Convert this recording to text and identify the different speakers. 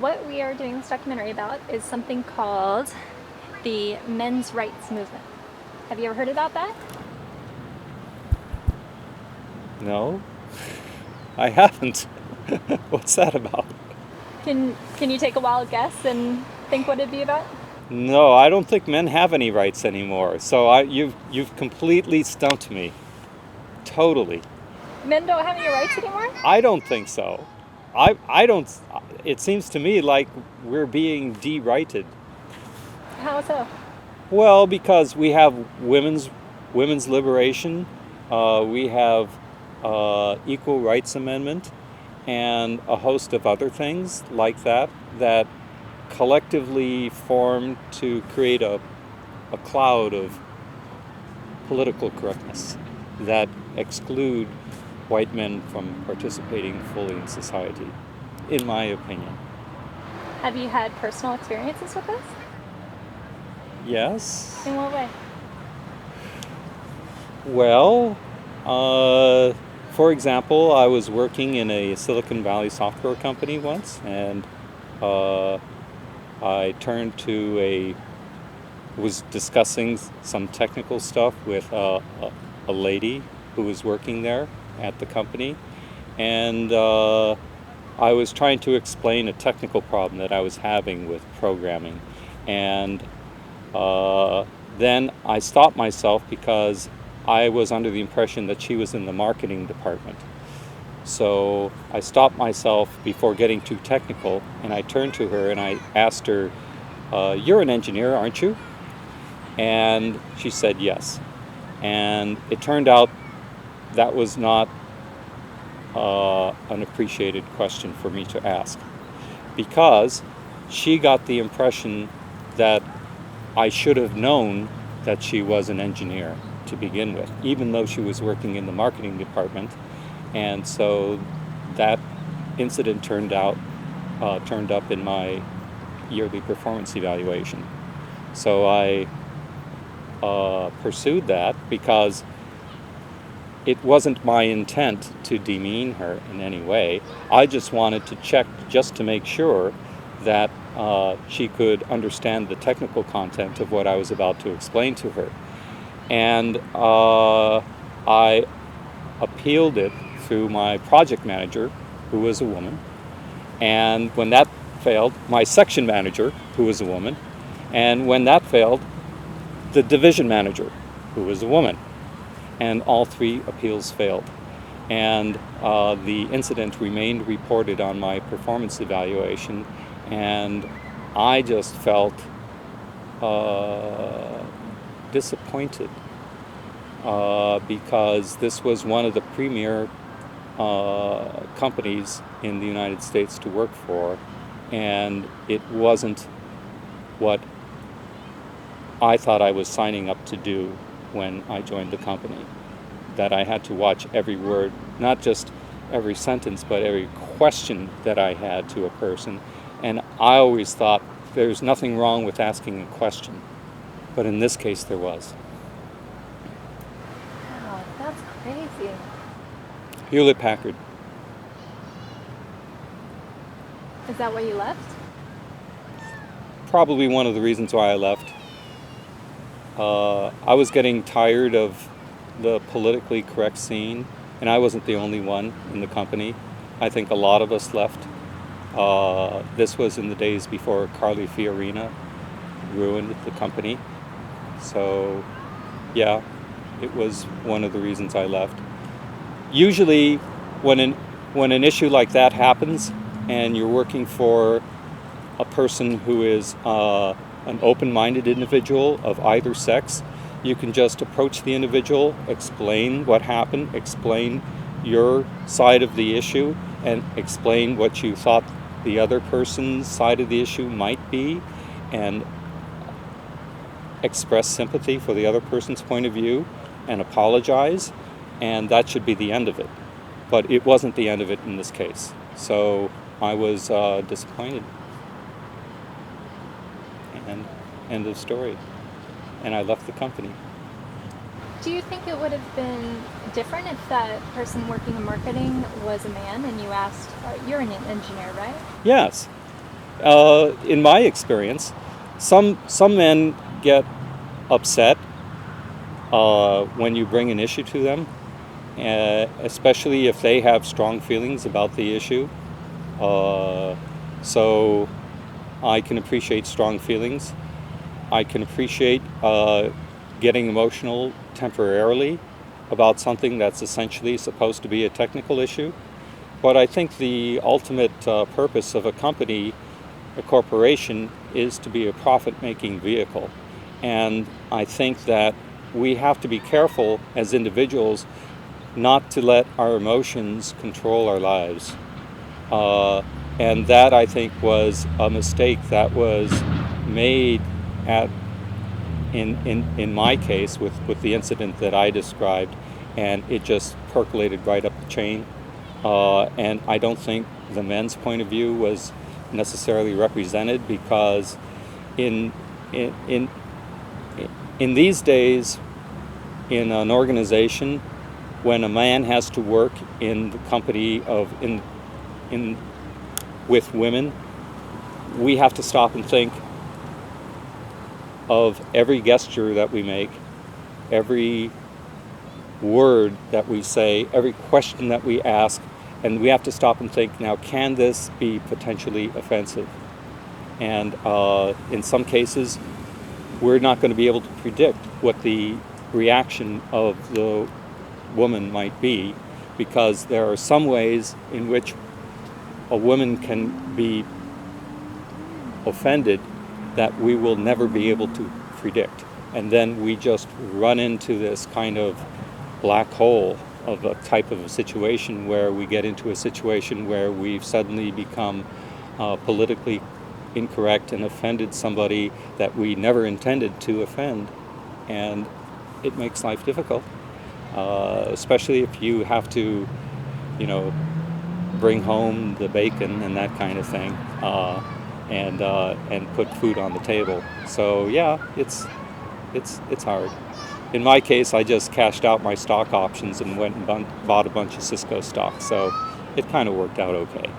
Speaker 1: what we are doing this documentary about is something called the men's rights movement. Have you ever heard about that?
Speaker 2: No, I haven't. What's that about?
Speaker 1: Can you take a wild guess and think what it'd be about?
Speaker 2: No, I don't think men have any rights anymore. So you've completely stumped me. Totally.
Speaker 1: Men don't have any rights anymore?
Speaker 2: I don't think so. I don't. It seems to me like we're being de-righted.
Speaker 1: How so?
Speaker 2: Well, because we have women's liberation, we have equal rights amendment, and a host of other things like that collectively form to create a cloud of political correctness that exclude white men from participating fully in society, in my opinion.
Speaker 1: Have you had personal experiences with this?
Speaker 2: Yes.
Speaker 1: In what way?
Speaker 2: Well, for example, I was working in a Silicon Valley software company once, and I was discussing some technical stuff with a lady who was working there at the company, and I was trying to explain a technical problem that I was having with programming, and then I stopped myself because I was under the impression that she was in the marketing department. So I stopped myself before getting too technical, and I turned to her and I asked her, "You're an engineer, aren't you?" And she said yes. And it turned out that was not an appreciated question for me to ask, because she got the impression that I should have known that she was an engineer to begin with, even though she was working in the marketing department. And so that incident turned up in my yearly performance evaluation. So I pursued that because it wasn't my intent to demean her in any way. I just wanted to check just to make sure that she could understand the technical content of what I was about to explain to her. And I appealed it through my project manager, who was a woman. And when that failed, my section manager, who was a woman. And when that failed, the division manager, who was a woman. And all three appeals failed. And the incident remained reported on my performance evaluation, and I just felt disappointed because this was one of the premier companies in the United States to work for, and it wasn't what I thought I was signing up to do when I joined the company. That I had to watch every word, not just every sentence, but every question that I had to a person. And I always thought there's nothing wrong with asking a question, but in this case there was.
Speaker 1: Wow, that's crazy.
Speaker 2: Hewlett-Packard.
Speaker 1: Is that why you left?
Speaker 2: Probably one of the reasons why I left. I was getting tired of the politically correct scene, and I wasn't the only one in the company. I think a lot of us left. This was in the days before Carly Fiorina ruined the company. So, yeah, it was one of the reasons I left. Usually, when an issue like that happens, and you're working for a person who is an open-minded individual of either sex, you can just approach the individual, explain what happened, explain your side of the issue, and explain what you thought the other person's side of the issue might be, and express sympathy for the other person's point of view, and apologize, and that should be the end of it. But it wasn't the end of it in this case. So I was disappointed. And end of story. And I left the company.
Speaker 1: Do you think it would have been different if that person working in marketing was a man and you asked, you're an engineer, right?
Speaker 2: Yes. In my experience, some men get upset when you bring an issue to them, especially if they have strong feelings about the issue. So I can appreciate strong feelings. I can appreciate getting emotional temporarily about something that's essentially supposed to be a technical issue. But I think the ultimate purpose of a company, a corporation, is to be a profit-making vehicle. And I think that we have to be careful as individuals not to let our emotions control our lives. And that, I think, was a mistake that was made in my case with the incident that I described, and it just percolated right up the chain. And I don't think the men's point of view was necessarily represented, because in these days, in an organization, when a man has to work in the company with women, we have to stop and think of every gesture that we make, every word that we say, every question that we ask, and we have to stop and think, now, can this be potentially offensive? And in some cases, we're not going to be able to predict what the reaction of the woman might be, because there are some ways in which a woman can be offended that we will never be able to predict. And then we just run into this kind of black hole of a type of a situation where we get into a situation where we've suddenly become politically incorrect and offended somebody that we never intended to offend. And it makes life difficult, especially if you have to, bring home the bacon and that kind of thing, and put food on the table. So yeah, it's hard. In my case, I just cashed out my stock options and went and bought a bunch of Cisco stock, so it kind of worked out okay.